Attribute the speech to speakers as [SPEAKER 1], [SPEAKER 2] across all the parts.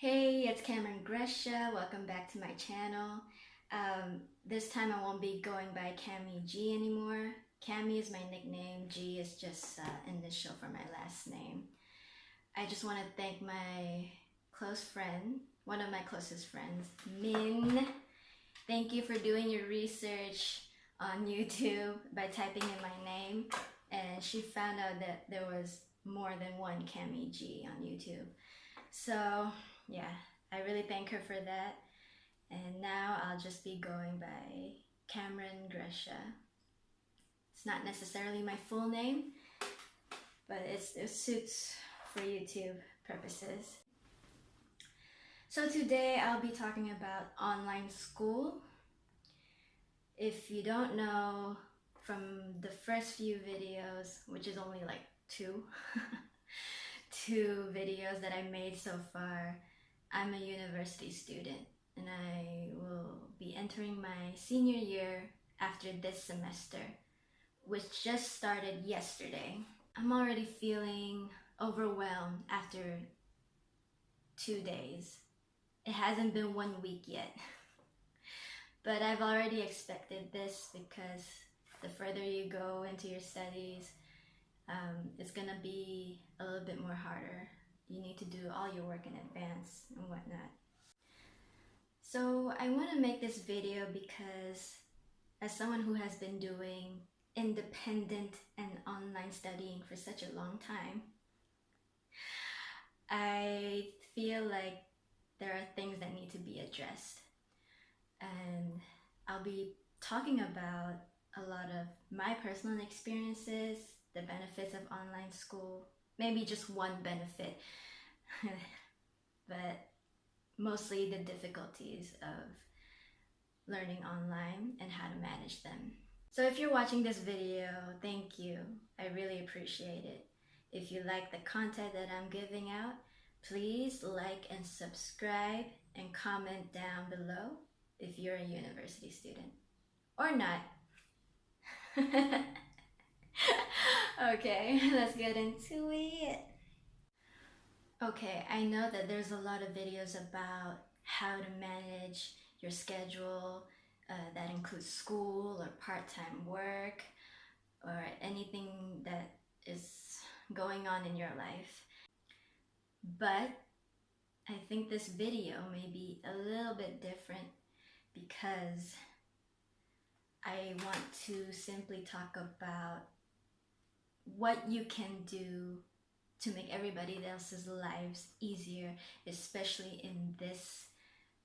[SPEAKER 1] Hey, it's Cameron Gresha. Welcome back to my channel. This time I won't be going by Cami G anymore. Cami is my nickname. G is just initial for my last name. I just want to thank my close friend, one of my closest friends, Min. Thank you for doing your research on YouTube by typing in my name. And she found out that there was more than one Cami G on YouTube. So yeah, I really thank her for that. And now I'll just be going by Cameron Gresha. It's not necessarily my full name, but it suits for YouTube purposes. So today I'll be talking about online school. If you don't know from the first few videos, which is only like two, two videos that I made so far, I'm a university student and I will be entering my senior year after this semester, which just started yesterday. I'm already feeling overwhelmed after 2 days. It hasn't been 1 week yet, but I've already expected this because the further you go into your studies, it's gonna be a little bit more harder. You need to do all your work in advance and whatnot. So I want to make this video because as someone who has been doing independent and online studying for such a long time, I feel like there are things that need to be addressed. And I'll be talking about a lot of my personal experiences, the benefits of online school, maybe just one benefit, but mostly the difficulties of learning online and how to manage them. So if you're watching this video, thank you. I really appreciate it. If you like the content that I'm giving out, please like and subscribe and comment down below if you're a university student or not. Okay, let's get into it. Okay, I know that there's a lot of videos about how to manage your schedule that includes school or part-time work or anything that is going on in your life. But I think this video may be a little bit different because I want to simply talk about what you can do to make everybody else's lives easier, especially in this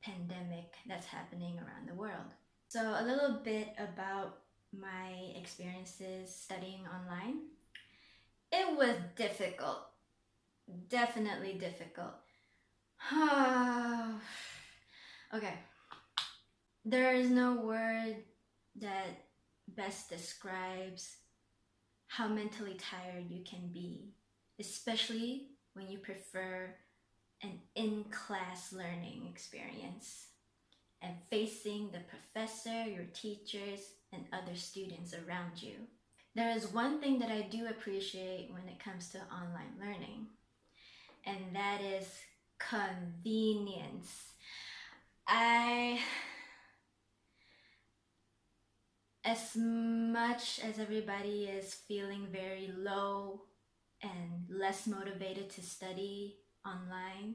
[SPEAKER 1] pandemic that's happening around the world. So a little bit about my experiences studying online. It was difficult, definitely difficult. Okay, there is no word that best describes how mentally tired you can be, especially when you prefer an in-class learning experience and facing the professor, your teachers, and other students around you. There is one thing that I do appreciate when it comes to online learning, and that is convenience. As much as everybody is feeling very low and less motivated to study online,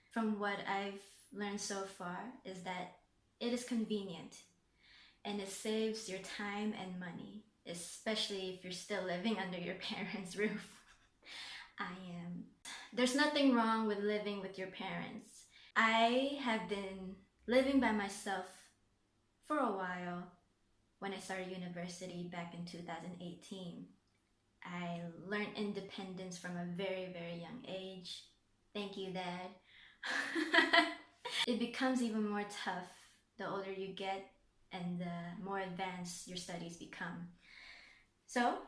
[SPEAKER 1] from what I've learned so far is that it is convenient and it saves your time and money, especially if you're still living under your parents' roof. I am. There's nothing wrong with living with your parents. I have been living by myself for a while. When I started university back in 2018, I learned independence from a very, very young age. Thank you, Dad. It becomes even more tough the older you get and the more advanced your studies become. So,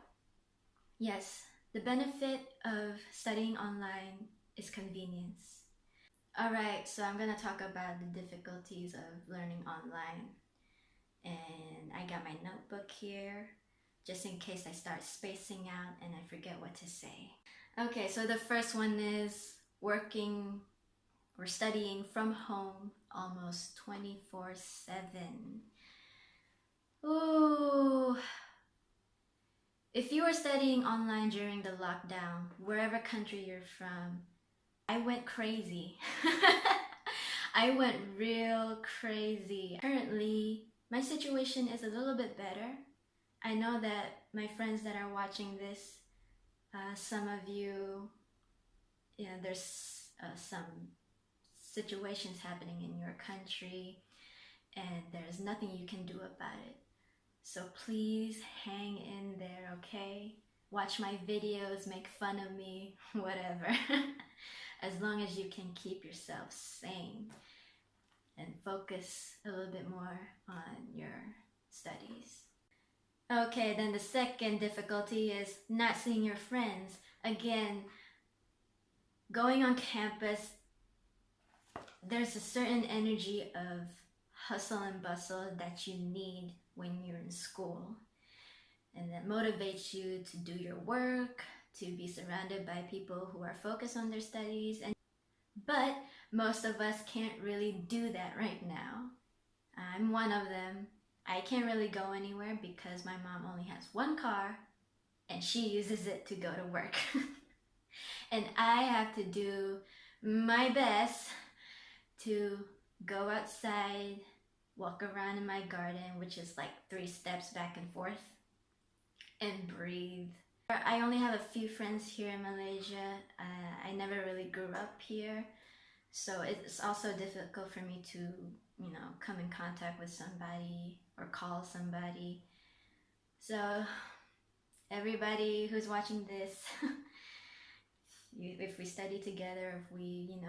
[SPEAKER 1] yes, the benefit of studying online is convenience. Alright, so I'm gonna talk about the difficulties of learning online. And I got my notebook here just in case I start spacing out and I forget what to say. Okay, so the first one is working We're studying from home almost 24/7. Ooh. If you were studying online during the lockdown, wherever country you're from, I went crazy. I went real crazy. Currently, my situation is a little bit better. I know that my friends that are watching this, some of you, there's some situations happening in your country and there's nothing you can do about it. So please hang in there, okay? Watch my videos, make fun of me, whatever. As long as you can keep yourself sane and focus a little bit more on your studies. Okay, then the second difficulty is not seeing your friends. Again, going on campus, there's a certain energy of hustle and bustle that you need when you're in school. And that motivates you to do your work, to be surrounded by people who are focused on their studies. But most of us can't really do that right now. I'm one of them. I can't really go anywhere because my mom only has one car and she uses it to go to work. And I have to do my best to go outside, walk around in my garden, which is like 3 steps back and forth, and breathe. I only have a few friends here in Malaysia. I never really grew up here, so it's also difficult for me to, come in contact with somebody or call somebody. So everybody who's watching this, if we study together, if we,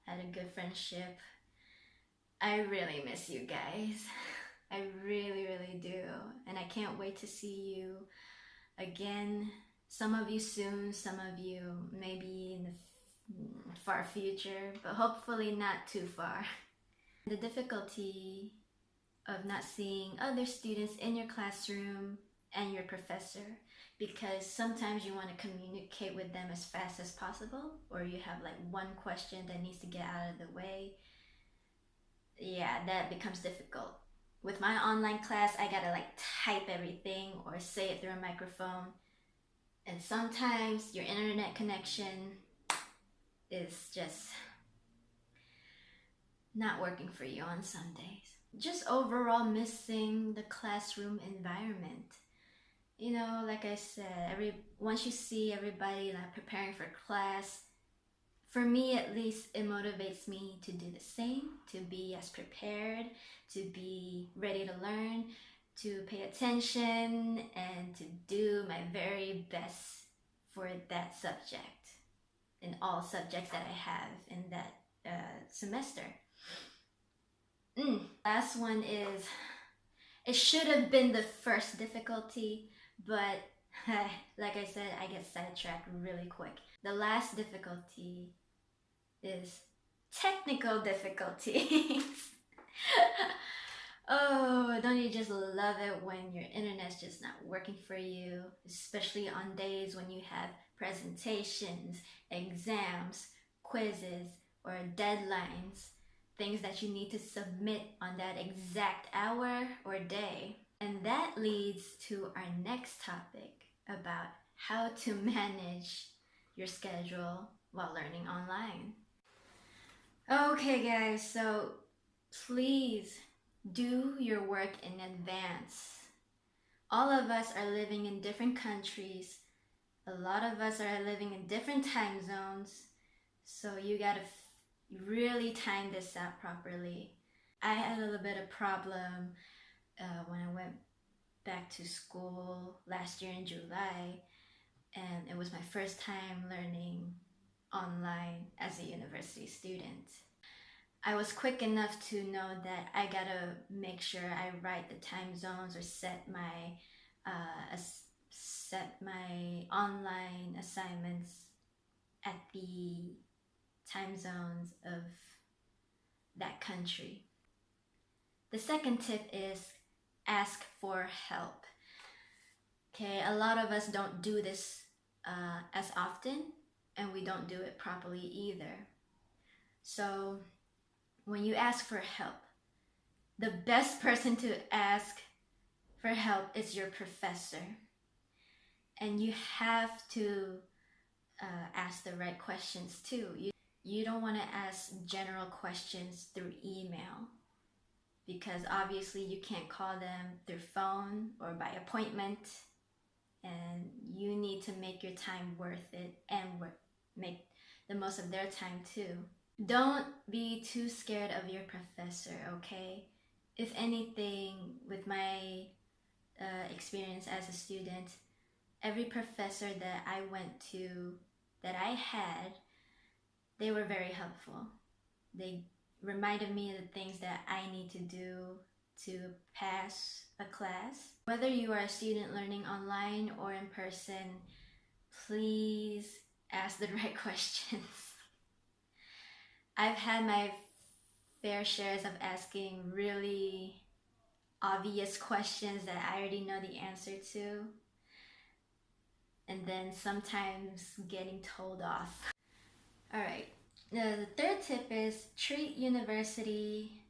[SPEAKER 1] had a good friendship, I really miss you guys. I really, really do. And I can't wait to see you again. Some of you soon, some of you maybe in the far future, but hopefully not too far. The difficulty of not seeing other students in your classroom and your professor, because sometimes you want to communicate with them as fast as possible, or you have like one question that needs to get out of the way. Yeah, that becomes difficult. With my online class, I gotta like type everything or say it through a microphone. And sometimes your internet connection is just not working for you on some days. Just overall missing the classroom environment. Like I said, once you see everybody like preparing for class, for me at least, it motivates me to do the same, to be as prepared, to be ready to learn, to pay attention, and to do my very best for that subject, in all subjects that I have in that semester. Last one is, it should have been the first difficulty, but like I said, I get sidetracked really quick. The last difficulty is technical difficulties. Oh, don't you just love it when your internet's just not working for you, especially on days when you have presentations, exams, quizzes, or deadlines, things that you need to submit on that exact hour or day. And that leads to our next topic about how to manage your schedule while learning online. Okay guys, so please do your work in advance. All of us are living in different countries. A lot of us are living in different time zones. So you gotta really time this out properly. I had a little bit of problem when I went back to school last year in July, and it was my first time learning online as a university student. I was quick enough to know that I gotta make sure I write the time zones or set my online assignments at the time zones of that country. The second tip is ask for help. Okay, a lot of us don't do this as often, and we don't do it properly either. So when you ask for help, the best person to ask for help is your professor. And you have to ask the right questions too. You don't want to ask general questions through email, because obviously you can't call them through phone or by appointment, and you need to make your time worth it and make the most of their time too. Don't be too scared of your professor, okay? If anything, with my experience as a student, every professor that I went to, that I had, they were very helpful. They reminded me of the things that I need to do to pass a class. Whether you are a student learning online or in person, please ask the right questions. I've had my fair shares of asking really obvious questions that I already know the answer to, and then sometimes getting told off. All right, the third tip is treat university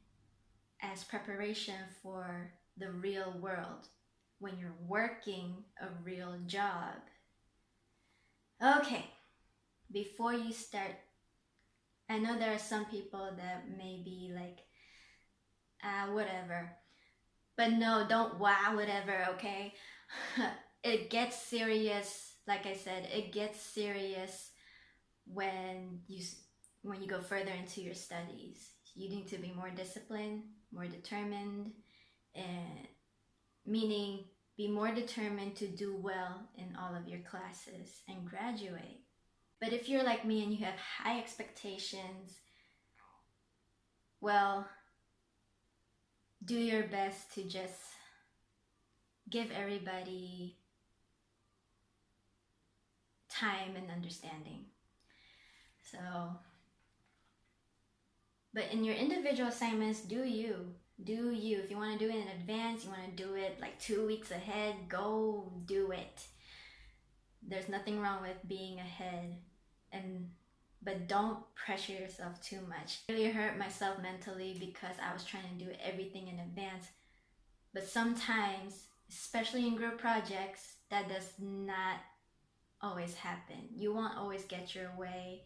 [SPEAKER 1] as preparation for the real world when you're working a real job. Okay, before you start, I know there are some people that may be like, whatever. But no, don't whatever, okay? It gets serious. Like I said, it gets serious when you go further into your studies. You need to be more disciplined, more determined, and meaning be more determined to do well in all of your classes and graduate. But if you're like me and you have high expectations, well, do your best to just give everybody time and understanding. So, but in your individual assignments, do you. If you want to do it in advance, you want to do it like 2 weeks ahead, go do it. There's nothing wrong with being ahead, but don't pressure yourself too much. It really hurt myself mentally because I was trying to do everything in advance. But sometimes, especially in group projects, that does not always happen. You won't always get your way,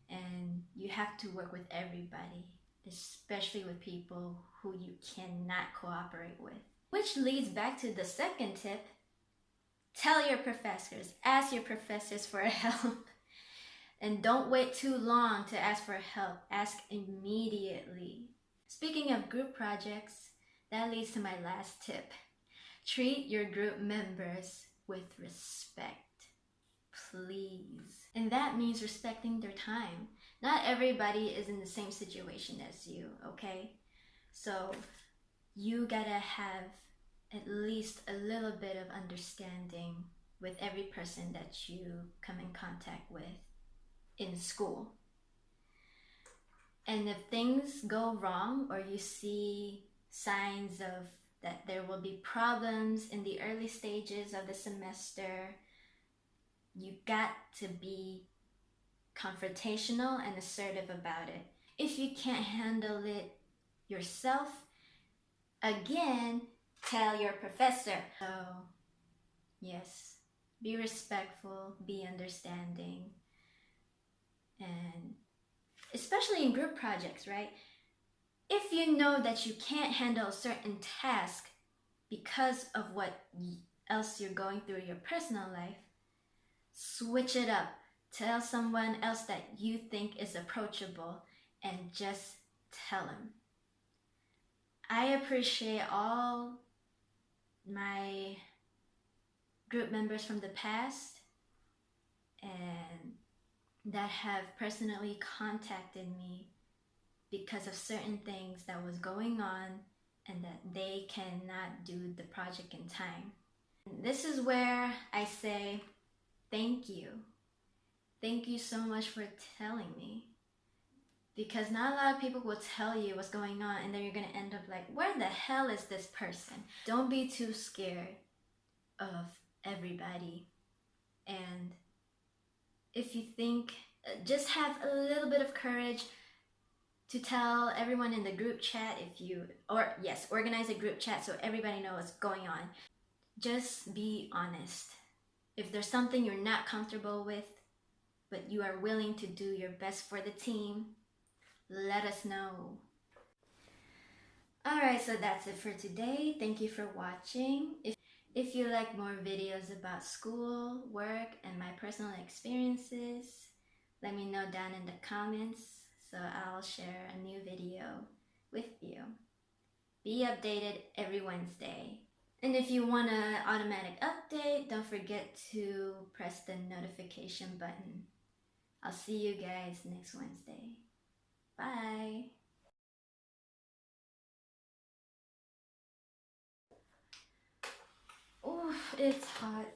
[SPEAKER 1] and you have to work with everybody, especially with people who you cannot cooperate with. Which leads back to the second tip. Tell your professors, ask your professors for help. And don't wait too long to ask for help. Ask immediately. Speaking of group projects, that leads to my last tip. Treat your group members with respect, please. And that means respecting their time. Not everybody is in the same situation as you, okay? So you gotta have at least a little bit of understanding with every person that you come in contact with in school. And if things go wrong, or you see signs of that there will be problems in the early stages of the semester, you got to be confrontational and assertive about it. If you can't handle it yourself, again, tell your professor. So, yes, be respectful, be understanding, and especially in group projects, right? If you know that you can't handle a certain task because of what else you're going through in your personal life, switch it up. Tell someone else that you think is approachable and just tell them. I appreciate all my group members from the past and that have personally contacted me because of certain things that was going on and that they cannot do the project in time. And this is where I say thank you. Thank you so much for telling me. Because not a lot of people will tell you what's going on, and then you're going to end up like, where the hell is this person? Don't be too scared of everybody. And if you think, just have a little bit of courage. to tell everyone in the group chat organize a group chat so everybody knows what's going on. Just be honest. If there's something you're not comfortable with, but you are willing to do your best for the team, let us know. Alright, so that's it for today. Thank you for watching. If you like more videos about school, work, and my personal experiences, let me know down in the comments so I'll share a new video with you. Be updated every Wednesday. And if you want an automatic update, don't forget to press the notification button. I'll see you guys next Wednesday. Bye. Oh, it's hot.